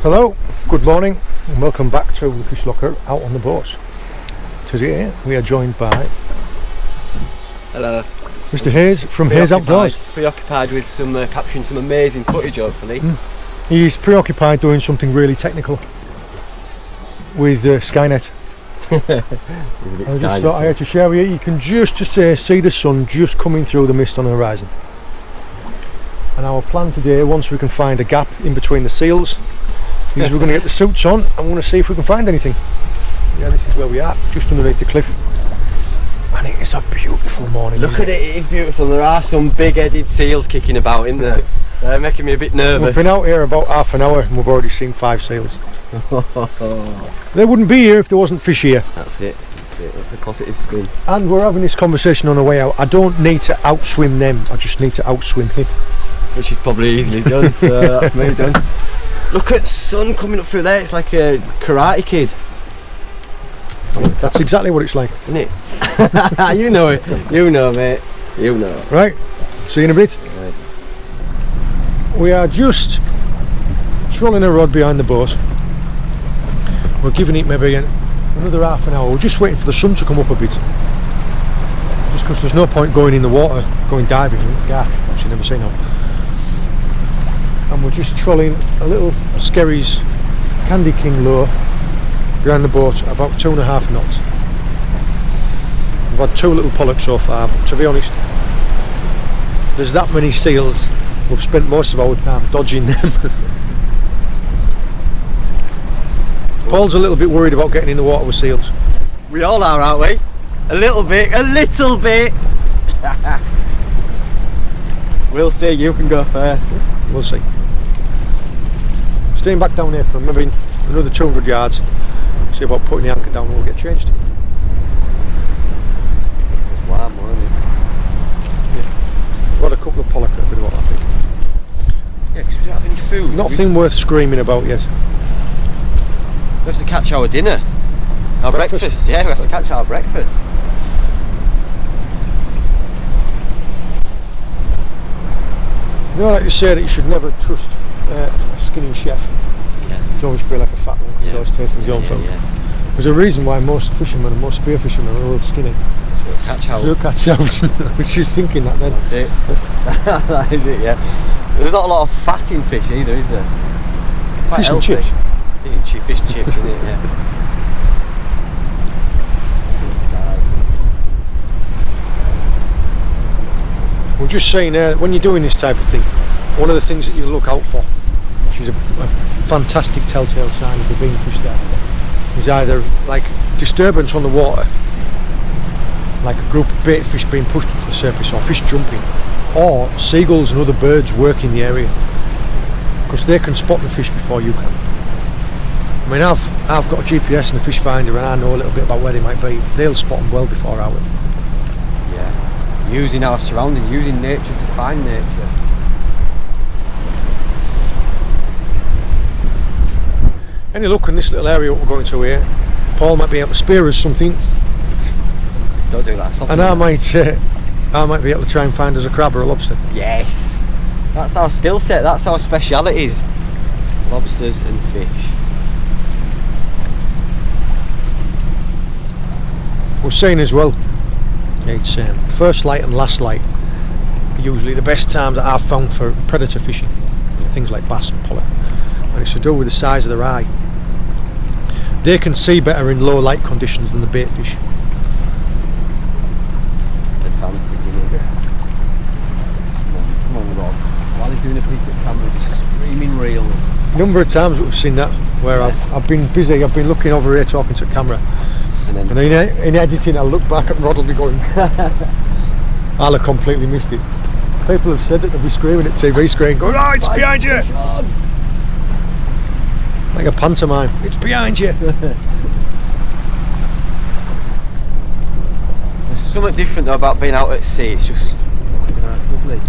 Hello, good morning and welcome back to the Fish Locker out on the boat. Today we are joined by Hello. Mr. Hayes from Hayes Outdoors. Preoccupied with capturing some amazing footage hopefully. He's preoccupied doing something really technical with Skynet. I just thought I had to share with you. You can just see the sun just coming through the mist on the horizon. And our plan today, once we can find a gap in between the seals, is we're going to get the suits on and we're going to see if we can find anything. Yeah, this is where we are, just underneath the cliff. And it is a beautiful morning. Look at it, it is beautiful. There are some big-headed seals kicking about in there. They're making me a bit nervous. We've been out here about half an hour and we've already seen 5 seals. They wouldn't be here if there wasn't fish here. That's it. That's a positive spin. And we're having this conversation on the way out. I don't need to outswim them, I just need to outswim him. Which is probably easily done, so that's me done. Look at sun coming up through there, it's like a Karate Kid. That's exactly what it's like. Isn't it? You know it. You know, mate. You know. Right, see you in a bit. Right. We are just trolling a rod behind the boat. We're giving it maybe another half an hour. We're just waiting for the sun to come up a bit. Just because there's no point going in the water, going diving, it's dark, which you never say no. And we're just trolling a little Skerry's Candy King lure behind the boat, about 2.5 knots. We've had 2 little pollocks so far, but to be honest, there's that many seals, we've spent most of our time dodging them. Paul's a little bit worried about getting in the water with seals. We all are, aren't we? A little bit. We'll see, you can go first. We'll see. Staying back down here for maybe another 200 yards. See about putting the anchor down and we'll get changed. It's warm, wasn't it? Yeah. We've had a couple of pollock a bit of what I think. Yeah, because we don't have any food. Nothing worth screaming about yet. We have to catch our dinner. Our breakfast. Yeah, we have to catch our breakfast. You know, like you say that you should never trust a skinny chef. Yeah. You always feel like a fat one. Yeah. You always taste his own food. There's a reason why most fishermen and most spear fishermen are all skinny. So catch out. They'll catch out. Which is thinking that then. That's it. That is it, yeah. There's not a lot of fat in fish either, is there? Quite Fish healthy. and chips. Isn't it? Fish and chips, isn't it? Yeah. We're just saying when you're doing this type of thing, one of the things that you look out for, which is a fantastic telltale sign of there being fish there, is either like disturbance on the water, like a group of bait fish being pushed to the surface or fish jumping, or seagulls and other birds working the area, because they can spot the fish before you can. I mean, I've got a GPS and a fish finder and I know a little bit about where they might be. They'll spot them well before I will. Yeah. Using our surroundings, using nature to find nature. Any luck in this little area we're going to here, Paul might be able to spear us something. Don't do that, stop. And I might be able to try and find us a crab or a lobster. Yes! That's our skill set, that's our specialities. Lobsters and fish. We're saying as well, it's first light and last light are usually the best times that I've found for predator fishing, for things like bass and pollock. And it's to do with the size of their eye. They can see better in low light conditions than the bait fish. Advantage, you know. Yeah. Come on, Rob. While he's doing a piece of camera, just screaming reels. Number of times we've seen that where I've been busy, I've been looking over here talking to camera, and then in editing I'll look back and Rod will be going I'll have completely missed it. People have said that they'll be screaming at TV screen going, oh, it's behind you! Like a pantomime, it's behind you! There's something different though about being out at sea, it's just, I don't know, it's lovely.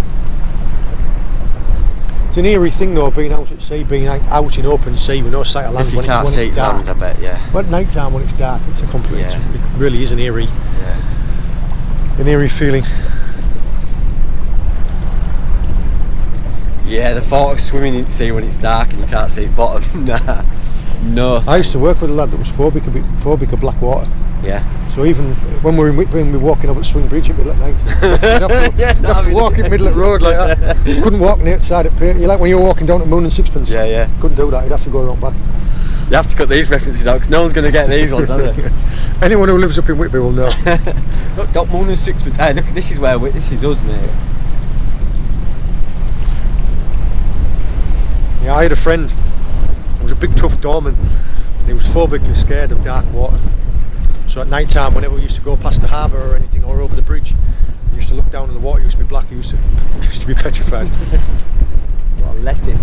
It's an eerie thing though, being out at sea, being out in open sea with no sight of land. If you can't see land, I bet, yeah. But at night time when it's dark, it's a complete, Yeah. it really is an eerie feeling. Yeah, the thought of swimming in the sea when it's dark and you can't see bottom, nah, no thanks. I used to work with a lad that was phobic of black water. Yeah. So even when we were walking over at Swing Bridge at middle at night, you'd have to walk in middle of the road like that. Couldn't walk near the side of Paella. You like when you were walking down to Moon and Sixpence? Yeah, yeah. Couldn't do that, you'd have to go around back. You have to cut these references out because no one's going to get these ones, are they? Anyone who lives up in Whitby will know. Look, Doc Moon and Sixpence. Hey, look, this is us, mate. Yeah, I had a friend who was a big tough doorman and he was phobically scared of dark water. So at night time, whenever we used to go past the harbour or anything, or over the bridge, we used to look down and the water used to be black, he used to be petrified. What a lettuce.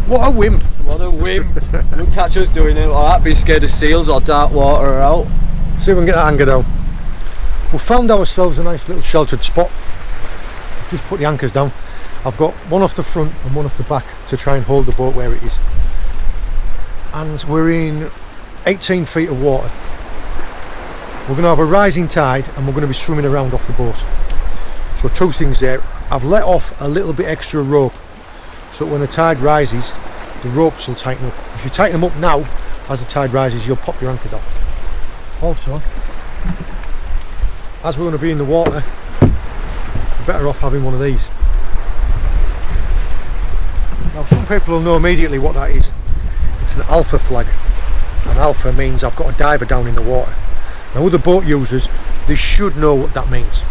What a wimp! What a wimp. Wouldn't catch us doing it like that, being scared of seals or dark water or out. See if we can get that anchor down. We found ourselves a nice little sheltered spot. Just put the anchors down. I've got one off the front and one off the back to try and hold the boat where it is. And we're in 18 feet of water. We're going to have a rising tide and we're going to be swimming around off the boat. So two things there. I've let off a little bit extra rope so when the tide rises the ropes will tighten up. If you tighten them up now as the tide rises you'll pop your anchors out. Also, as we're going to be in the water, we're better off having one of these. Now some people will know immediately what that is. It's an alpha flag. And alpha means I've got a diver down in the water. Now other boat users, they should know what that means.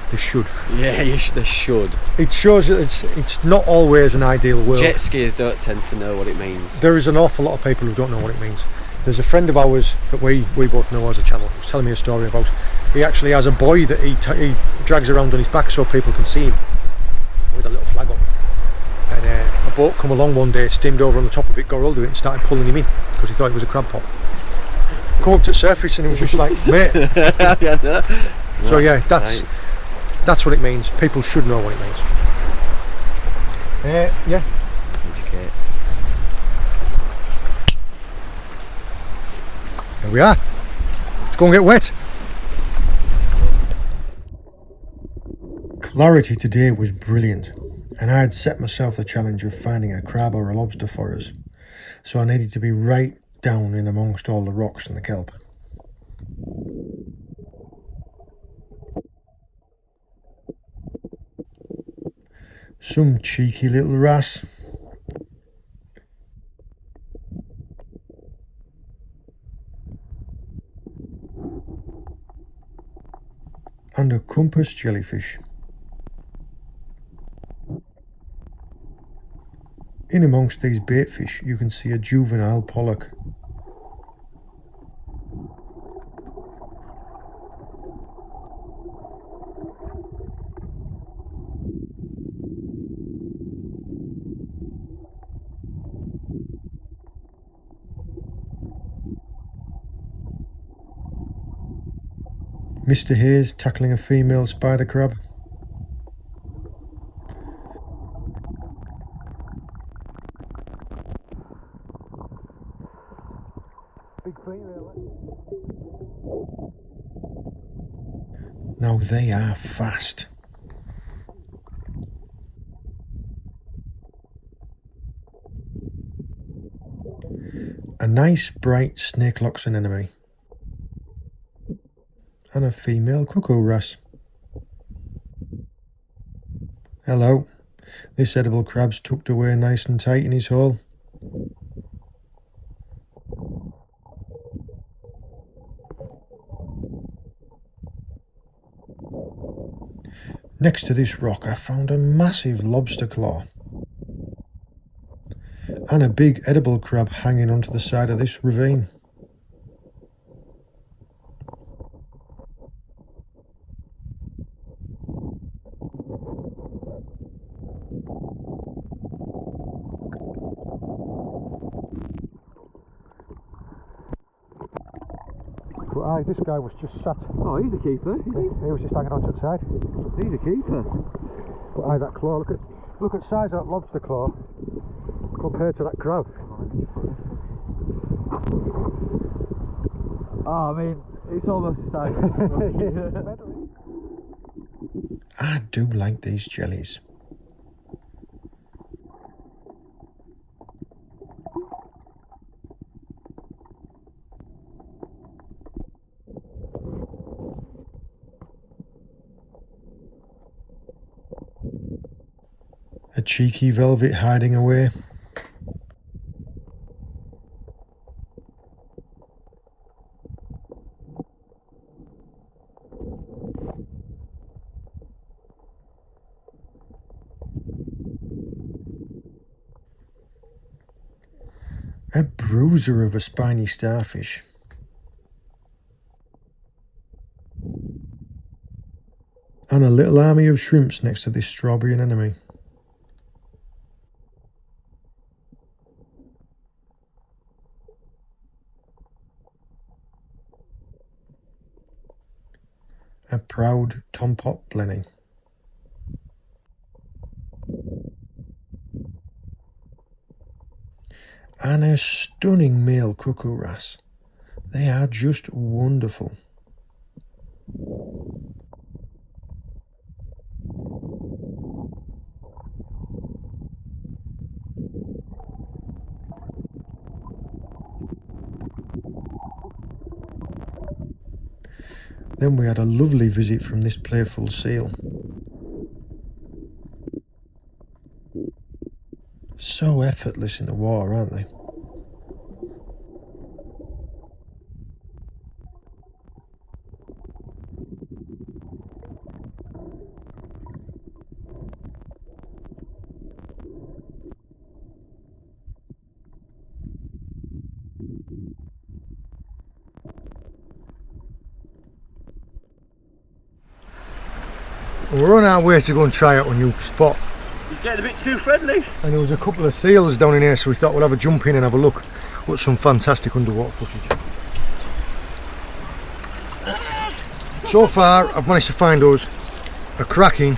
They should. Yeah, they should. It shows that it's not always an ideal world. Jet skiers don't tend to know what it means. There is an awful lot of people who don't know what it means. There's a friend of ours that we both know as a channel who's telling me a story about. He actually has a buoy that he drags around on his back so people can see him with a little flag on. And a boat come along one day, stimmed over on the top of it, got hold of it and started pulling him in because he thought it was a crab pot. Come up to the surface and he was just like, mate. Yeah, no. So yeah, that's what it means. People should know what it means. Yeah. Educate. There we are. Let's go and get wet. Clarity today was brilliant, and I had set myself the challenge of finding a crab or a lobster for us, so I needed to be right down in amongst all the rocks and the kelp. Some cheeky little wrasse. And a compass jellyfish. In amongst these baitfish you can see a juvenile pollock. Mr. Hayes tackling a female spider crab. Big female. Now they are fast. A nice bright snake locks an enemy. And a female cuckoo wrasse. Hello, this edible crab's tucked away nice and tight in his hole. Next to this rock I found a massive lobster claw and a big edible crab hanging onto the side of this ravine. But aye, this guy was just sat. Oh, he's a keeper, is he? He was just hanging on to the side. He's a keeper. But aye, that claw, look at size of that lobster claw compared to that crab. Oh, I mean, it's almost the size. I do like these jellies. A cheeky velvet hiding away. A bruiser of a spiny starfish. And a little army of shrimps next to this strawberry anemone. A proud tompot blenny. And a stunning male cuckoo wrasse. They are just wonderful. Then we had a lovely visit from this playful seal. So effortless in the water, aren't they? We're on our way to go and try out a new spot. He's getting a bit too friendly. And there was a couple of seals down in here, so we thought we'd have a jump in and have a look at some fantastic underwater footage. So far I've managed to find us a cracking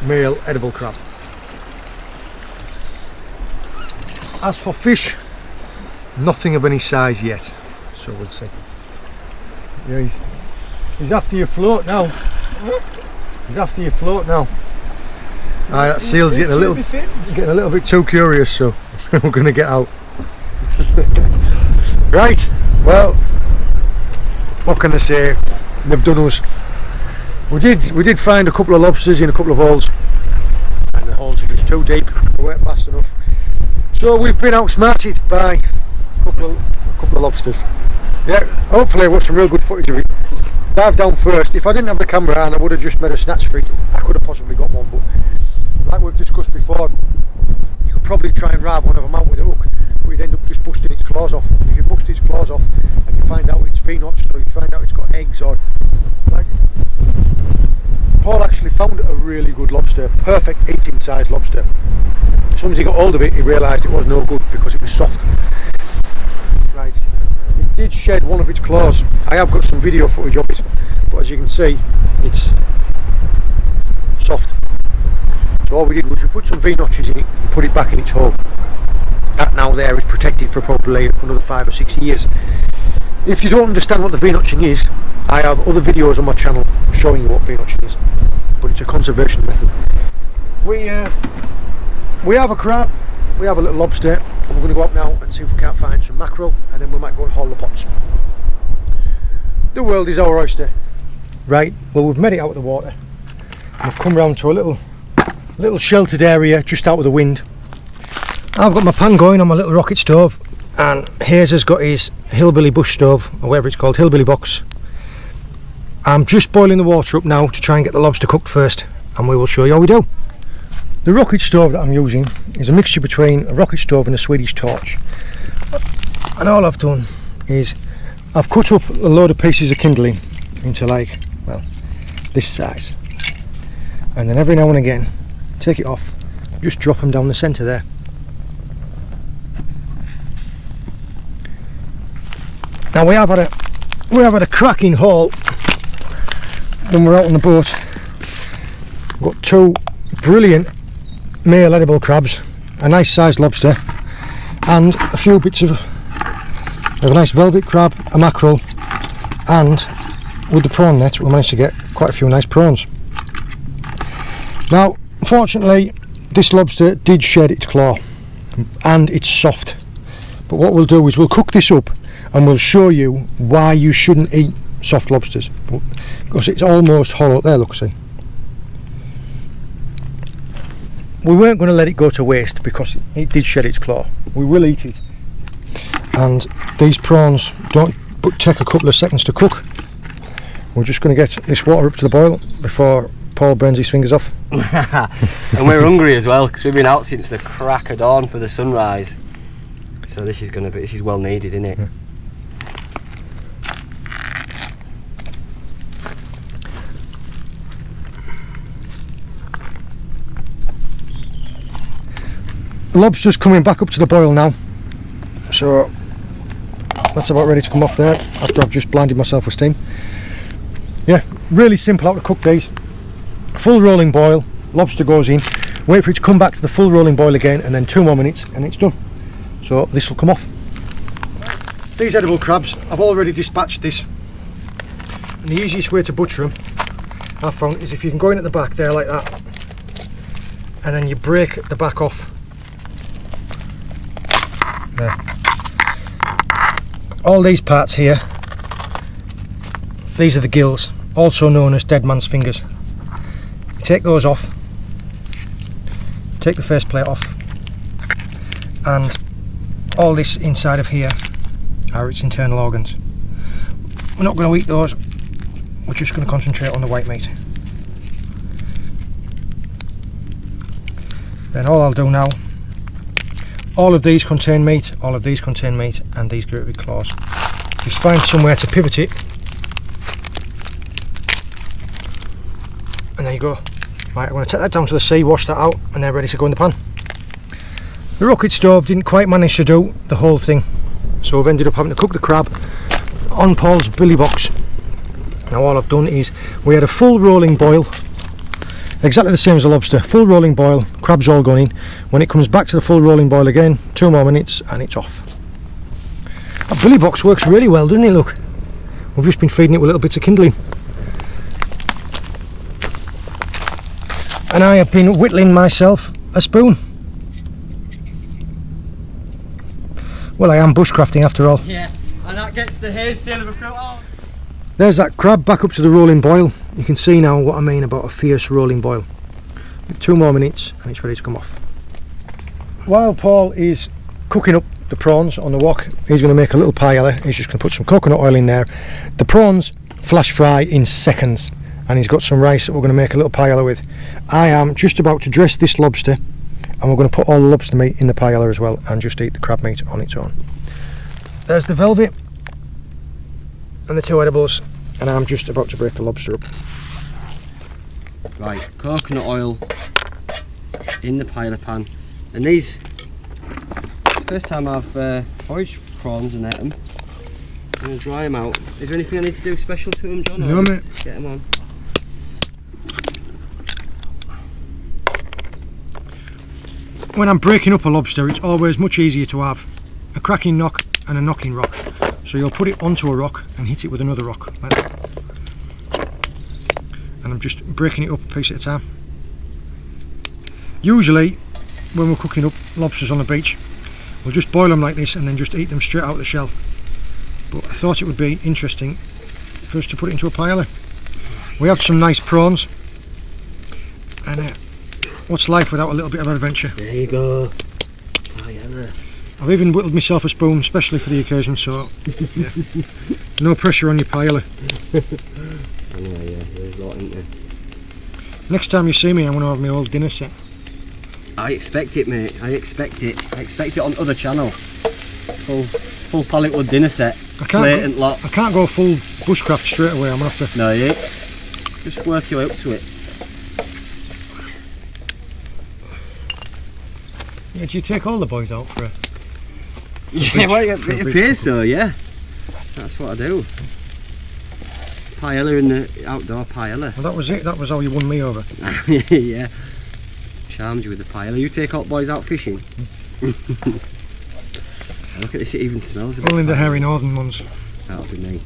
male edible crab. As for fish, nothing of any size yet, so we'll see. Yeah, he's after your float now. He's after your float now. That seal's getting a little bit too curious, so we're going to get out. Right, well, what can I say? They've done us. We did find a couple of lobsters in a couple of holes, and the holes are just too deep. We weren't fast enough, so we've been outsmarted by a couple of lobsters. Yeah, hopefully we've got some real good footage of it. Dive down first. If I didn't have the camera and I would have just made a snatch for it, I could have possibly got one, but like we've discussed before, you could probably try and rive one of them out with a hook, but you'd end up just busting its claws off. If you bust its claws off and you find out it's V-notched, or you find out it's got eggs, or like, Paul actually found a really good lobster, perfect eating size lobster. As soon as he got hold of it, he realised it was no good because it was soft. Right. It did shed one of its claws. I have got some video footage of it, but as you can see, it's soft. So all we did was we put some V-notches in it and put it back in its hole. That now there is protected for probably another 5 or 6 years. If you don't understand what the V-notching is, I have other videos on my channel showing you what V-notching is, but it's a conservation method. We have a crab, we have a little lobster, and we're going to go up now and see if we can't find some mackerel, and then we might go and haul the pots. The world is our oyster. Right, well, we've made it out of the water. We've come round to a little sheltered area just out of the wind. I've got my pan going on my little rocket stove, and Hayes has got his hillbilly bush stove, or whatever it's called, hillbilly box. I'm just boiling the water up now to try and get the lobster cooked first, and we will show you how we do. The rocket stove that I'm using is a mixture between a rocket stove and a Swedish torch. And all I've done is I've cut up a load of pieces of kindling into, like, well, this size. And then every now and again, take it off, just drop them down the centre there. Now we have had a cracking haul when we're out on the boat. We've got 2 brilliant male edible crabs, a nice sized lobster, and a few bits of a nice velvet crab, a mackerel, and with the prawn net we managed to get quite a few nice prawns. Now, fortunately, this lobster did shed its claw, and it's soft. But what we'll do is we'll cook this up, and we'll show you why you shouldn't eat soft lobsters, because it's almost hollow. There, look, see. We weren't going to let it go to waste because it did shed its claw. We will eat it. And these prawns don't take a couple of seconds to cook. We're just going to get this water up to the boil before Paul burns his fingers off. And we're hungry as well because we've been out since the crack of dawn for the sunrise. So this is well needed, isn't it? Yeah. The lobster's coming back up to the boil now, so that's about ready to come off there after I've just blinded myself with steam. Yeah, really simple how to cook these. Full rolling boil, lobster goes in, wait for it to come back to the full rolling boil again, and then 2 more minutes and it's done. So this will come off. These edible crabs, I've already dispatched this, and the easiest way to butcher them I've found is if you can go in at the back there like that, and then you break the back off. There. All these parts here, these are the gills, also known as dead man's fingers. You take those off, take the face plate off, and all this inside of here are its internal organs. We're not going to eat those, we're just going to concentrate on the white meat. Then all I'll do now, all of these contain meat, all of these contain meat, and these great big claws. Just find somewhere to pivot it, and there you go. Right, I'm going to take that down to the sea, wash that out, and they're ready to go in the pan. The rocket stove didn't quite manage to do the whole thing, so I've ended up having to cook the crab on Paul's billy box. Now all I've done is, we had a full rolling boil, exactly the same as a lobster, full rolling boil, crab's all gone in. When it comes back to the full rolling boil again, 2 more minutes and it's off. That billy box works really well, doesn't it? Look, we've just been feeding it with little bits of kindling. And I have been whittling myself a spoon. Well, I am bushcrafting after all. Yeah, and that gets the haze tail of a fruit on. There's that crab back up to the rolling boil. You can see now what I mean about a fierce rolling boil. 2 more minutes and it's ready to come off. While Paul is cooking up the prawns on the wok, he's going to make a little paella. He's just going to put some coconut oil in there. The prawns flash fry in seconds, and he's got some rice that we're going to make a little paella with. I am just about to dress this lobster, and we're going to put all the lobster meat in the paella as well and just eat the crab meat on its own. There's the velvet and the 2 edibles, and I'm just about to break the lobster up. Right, coconut oil in the paella pan, and these, first time I've foraged prawns and ate them. I'm going to dry them out. Is there anything I need to do special to them, John? No, mate. Get them on. When I'm breaking up a lobster, it's always much easier to have a cracking knock and a knocking rock. So you'll put it onto a rock and hit it with another rock, like that. And I'm just breaking it up a piece at a time. Usually, when we're cooking up lobsters on the beach, we'll just boil them like this and then just eat them straight out of the shell. But I thought it would be interesting for us to put it into a paella. We have some nice prawns, and what's life without a little bit of adventure? There you go. Paella. I've even whittled myself a spoon, especially for the occasion, so yeah. No pressure on your paella. I know, yeah, there's a lot, isn't there? Next time you see me, I'm going to have my old dinner set. I expect it, mate. I expect it. I expect it on other channel. Full pallet wood dinner set. Blatant lot. I can't go full bushcraft straight away. I'm going to have to. No, you just work your way up to it. Yeah, do you take all the boys out for a Yeah, well, it appears so, yeah. That's what I do. Paella in the outdoor paella. Well, that was it. That was how you won me over. Yeah. Charmed you with the paella. You take all boys out fishing. Look at this, it even smells a bit. Only the hairy northern ones. That'll be me.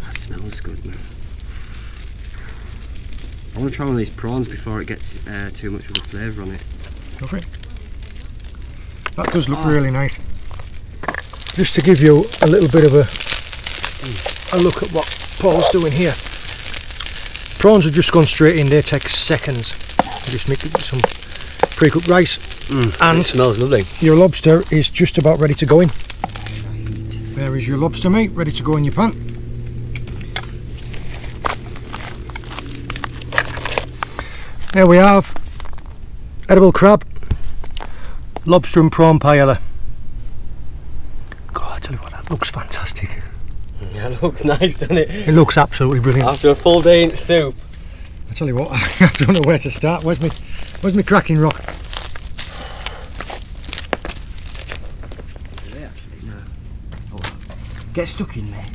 That smells good, man. I want to try one of these prawns before it gets too much of a flavour on it. Go for it. That does look really nice. Just to give you a little bit of a look at what Paul's doing here. Prawns have just gone straight in, they take seconds. You just make some pre-cooked rice, and it smells lovely. Your lobster is just about ready to go in. There is your lobster meat ready to go in your pan. There we have edible crab, lobster and prawn paella. God, I tell you what, that looks fantastic. Yeah, it looks nice, doesn't it? It looks absolutely brilliant. After a full day in soup. I tell you what, I don't know where to start. Where's my cracking rock? Get stuck in, mate.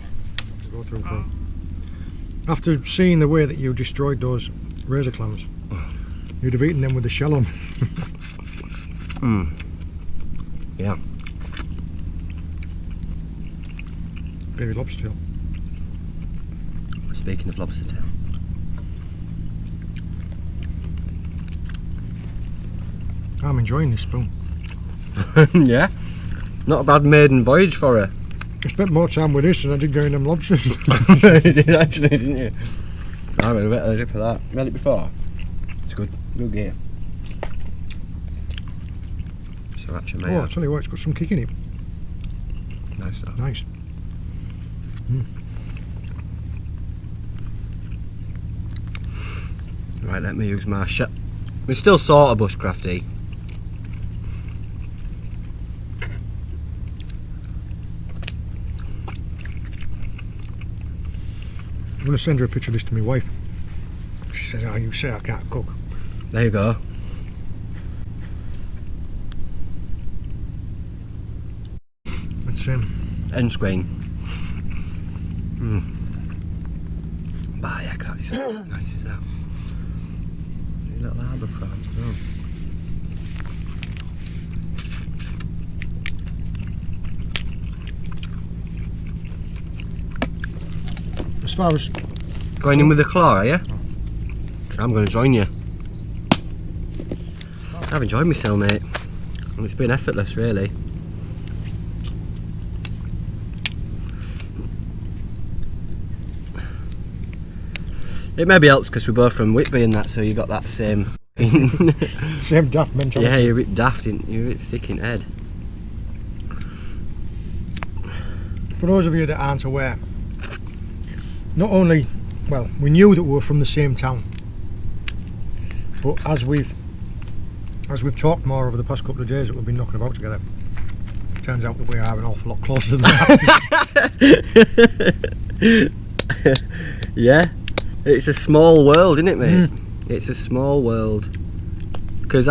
Go through for After seeing the way that you destroyed those razor clams, you'd have eaten them with the shell on. Yeah. Baby lobster tail. Speaking of lobster tail. I'm enjoying this spoon. Yeah. Not a bad maiden voyage for her. I spent more time with this than I did going them lobsters. You did actually, didn't you? I had a bit of a dip of that. You had it before? It's good. Good gear. So actually, Oh, I'll tell you what, it's got some kick in it. Nice though. Nice. Right, let me use my shell. We're still sort of bushcrafty. I'm going to send her a picture of this to my wife. She says, oh, you say I can't cook. There you go. It's End screen. Bah, yeah, that is nice as that. Little harbour prawns too. as far as Going in with the claw, are you? I'm going to join you. I've enjoyed myself, mate. And it's been effortless, really. It maybe helps because we're both from Whitby and that, so you got that same. same daft mentality. Yeah, you're a bit daft, you're a bit thick in head. For those of you that aren't aware, not only, well, we knew that we were from the same town, but as we've talked more over the past couple of days that we've been knocking about together, it turns out that we are an awful lot closer than that. Yeah, it's a small world, isn't it, mate? It's a small world. Because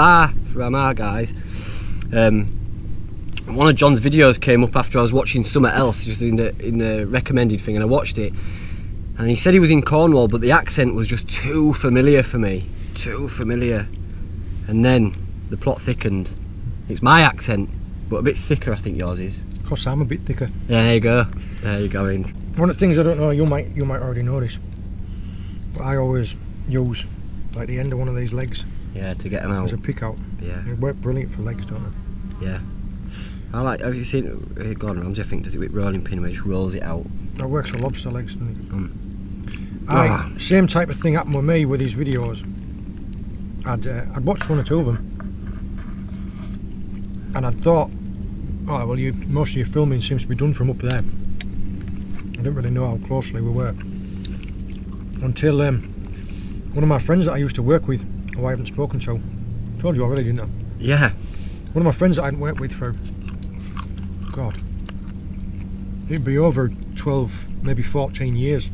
from our guys, one of John's videos came up after I was watching something else, just in the recommended thing, and I watched it. And he said he was in Cornwall, but the accent was just too familiar for me. Too familiar. And then the plot thickened. It's my accent, but a bit thicker, I think yours is. Of course, I'm a bit thicker. Yeah, there you go. There you go. In. One of the things I don't know, you might already know this, but I always use like the end of one of these legs. Yeah, to get them out. As a pick out. Yeah. They work brilliant for legs, don't they? Yeah. Have you seen Gordon Ramsay? I think does it with rolling pin where he just rolls it out. That works for lobster legs, doesn't it? Same type of thing happened with me with these videos. I'd watched one or two of them, and I'd thought, oh well, most of your filming seems to be done from up there. I didn't really know how closely we were until one of my friends that I used to work with, who I haven't spoken to, told you already, didn't I? Yeah. One of my friends that I hadn't worked with for, God, it'd be over 12, maybe 14 years.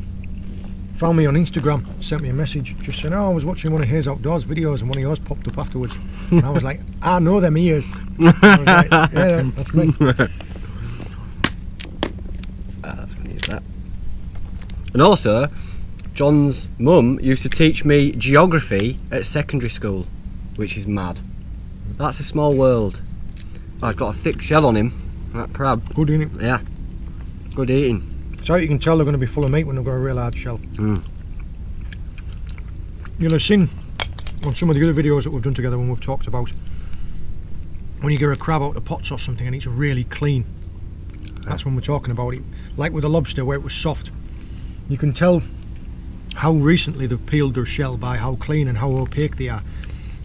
Found me on Instagram, sent me a message, just saying, oh, I was watching one of his outdoors videos and one of yours popped up afterwards. And I was like, I know them ears. I was like, yeah, that's me. That's funny, is that? And also, John's mum used to teach me geography at secondary school, which is mad. That's a small world. I've got a thick shell on him, that crab. Good, innit? Yeah, good eating. So you can tell they're going to be full of meat when they've got a real hard shell. You'll have seen on some of the other videos that we've done together when we've talked about when you get a crab out of pots or something and it's really clean. That's when we're talking about it. Like with a lobster where it was soft. You can tell how recently they've peeled their shell by how clean and how opaque they are.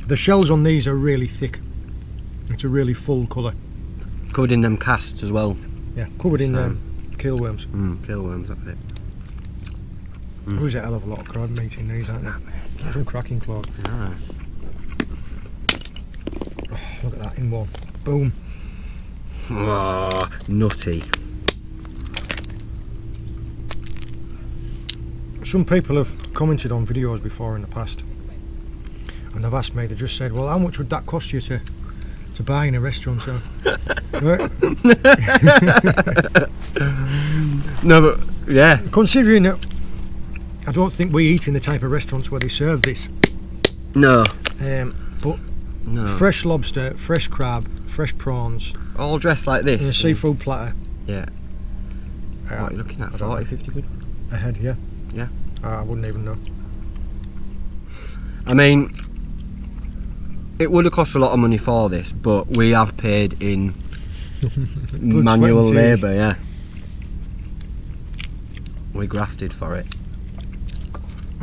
The shells on these are really thick. It's a really full colour. Covered in them casts as well. Yeah, covered in keel worms. Keel worms, that's it. There's a hell of a lot of crab meat in these, aren't there? Some cracking claws. Yeah. Oh, look at that in one. Boom. Oh, nutty. Some people have commented on videos before in the past and they've asked me, they just said, well, how much would that cost you to buy in a restaurant? So, right. No, but yeah. Considering that I don't think we eat in the type of restaurants where they serve this. No. But No. fresh lobster, fresh crab, fresh prawns. All dressed like this. In a seafood platter. Yeah. What are you looking at? 40, 50 quid? A head, yeah. Yeah. I wouldn't even know. I mean, it would have cost a lot of money for this, but we have paid in manual labour, yeah. We grafted for it.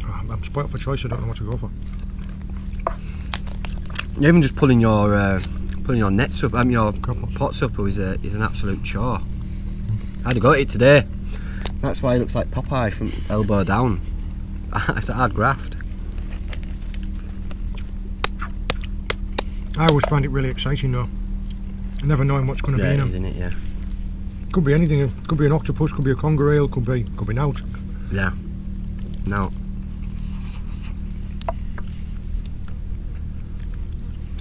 I'm spoilt for choice, I don't know what to go for. Even just pulling your nets up, your Crab pots up is an absolute chore. I'd have got it today. That's why it looks like Popeye from elbow down. It's a hard graft. I always find it really exciting though. Never knowing what's going to be in them. Isn't it? Yeah. Could be anything. It could be an octopus, could be a conger eel, could be nout. Yeah. No.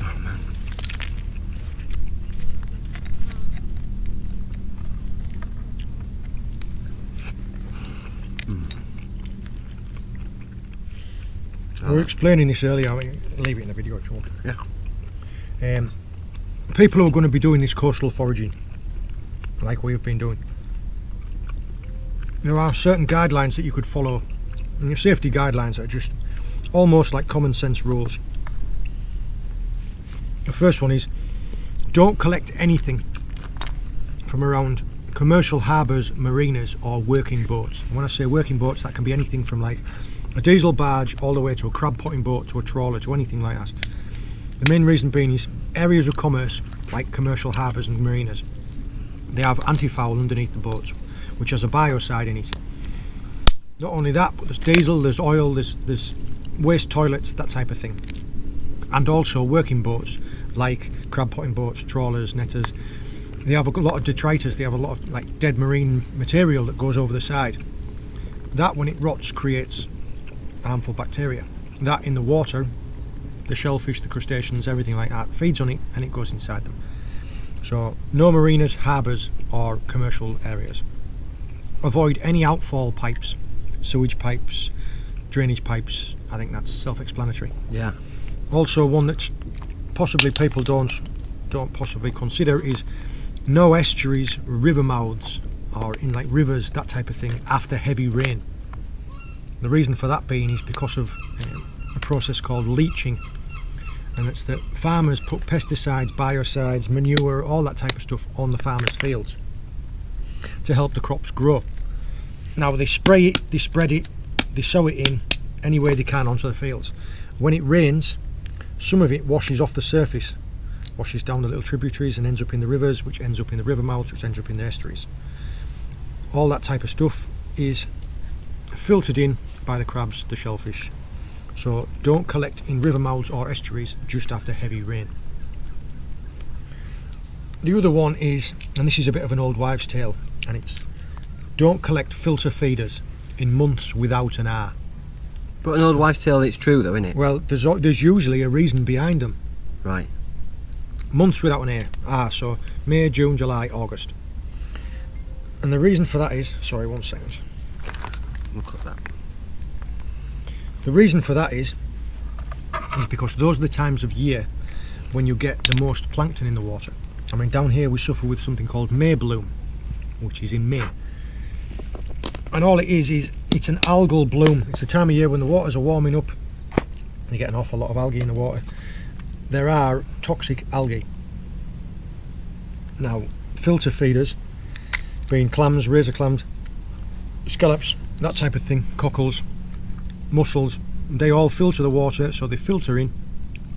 Oh man. We were explaining this earlier. I mean, leave it in the video if you want. Yeah. People who are going to be doing this coastal foraging, like we've been doing, there are certain guidelines that you could follow, and your safety guidelines are just almost like common sense rules. The first one is, don't collect anything from around commercial harbours, marinas or working boats. And when I say working boats, that can be anything from like a diesel barge all the way to a crab potting boat to a trawler to anything like that. The main reason being is areas of commerce like commercial harbours and marinas, they have anti-foul underneath the boats which has a biocide in it. Not only that, but there's diesel, there's oil, there's waste toilets, that type of thing. And also working boats like crab potting boats, trawlers, netters, they have a lot of detritus, they have a lot of like dead marine material that goes over the side. That when it rots creates harmful bacteria. That in the water, the shellfish, the crustaceans, everything like that feeds on it and it goes inside them. So no marinas, harbours or commercial areas. Avoid any outfall pipes, sewage pipes, drainage pipes. I think that's self-explanatory. Yeah. Also one that possibly people don't possibly consider is no estuaries, river mouths or in like rivers, that type of thing after heavy rain. The reason for that being is because of a process called leaching, and it's that farmers put pesticides, biocides, manure, all that type of stuff on the farmers' fields to help the crops grow. Now they spray it, they spread it, they sow it in any way they can onto the fields. When it rains, some of it washes off the surface, washes down the little tributaries and ends up in the rivers, which ends up in the river mouths, which ends up in the estuaries. All that type of stuff is filtered in by the crabs, the shellfish. So don't collect in river mouths or estuaries just after heavy rain. The other one is, and this is a bit of an old wives' tale, and it's don't collect filter feeders in months without an R. But an old wives' tale, it's true though, isn't it? Well, there's usually a reason behind them. Right. Months without an R, so May, June, July, August. And the reason for that is, sorry, 1 second. Look at that. The reason for that is because those are the times of year when you get the most plankton in the water. I mean, down here we suffer with something called May bloom, which is in May. And all it is it's an algal bloom. It's the time of year when the waters are warming up You get an awful lot of algae in the water. There are toxic algae. Now, filter feeders, being clams, razor clams, scallops, that type of thing, cockles, mussels, they all filter the water, so they filter in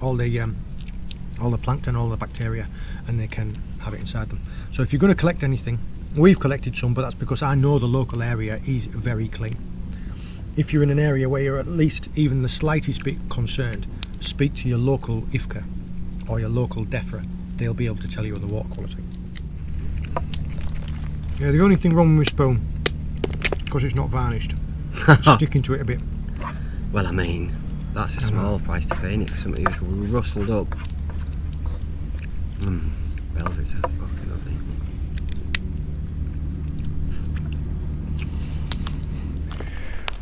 all the plankton, all the bacteria, and they can have it inside them. So if you're going to collect anything, we've collected some, but that's because I know the local area is very clean. If you're in an area where you're at least even the slightest bit concerned, speak to your local IFCA or your local DEFRA. They'll be able to tell you the water quality. Yeah, the only thing wrong with spoon, because it's not varnished, sticking to it a bit. Well, I mean, that's a small price to pay, innit, for something who's rustled up. Velvet's a fucking lovely.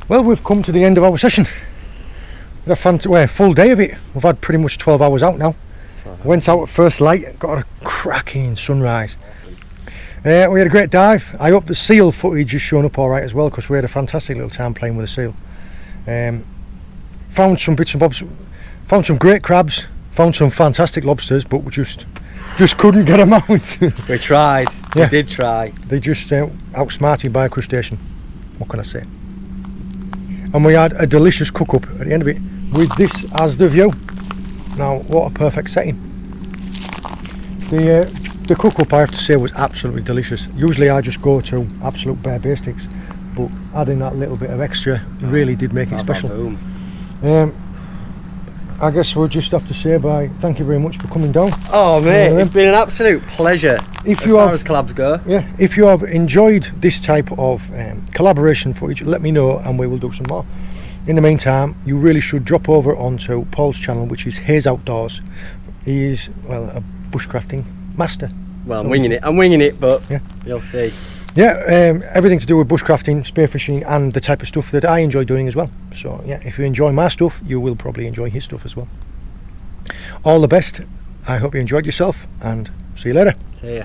Well, we've come to the end of our session. We had a full day of it. We've had pretty much 12 hours out now. Went out at first light, got a cracking sunrise. We had a great dive. I hope the seal footage has shown up alright as well, because we had a fantastic little time playing with the seal. Found some bits and bobs, found some great crabs, found some fantastic lobsters, but we just couldn't get them out. We tried, yeah. We did try. They just outsmarted by a crustacean. What can I say? And we had a delicious cook up at the end of it with this as the view. Now, what a perfect setting. The cook up, I have to say, was absolutely delicious. Usually I just go to absolute bare basics, but adding that little bit of extra really did make it special. I guess we'll just have to say thank you very much for coming down. Oh mate, it's been an absolute pleasure as far as collabs go. Yeah, if you have enjoyed this type of collaboration footage, let me know and we will do some more. In the meantime, you really should drop over onto Paul's channel, which is Hayes Outdoors. He is, well, a bushcrafting master. Well, I'm winging it, but yeah. You'll see. Yeah, everything to do with bushcrafting, spearfishing, and the type of stuff that I enjoy doing as well. So yeah, if you enjoy my stuff, you will probably enjoy his stuff as well. All the best. I hope you enjoyed yourself, and see you later. See ya.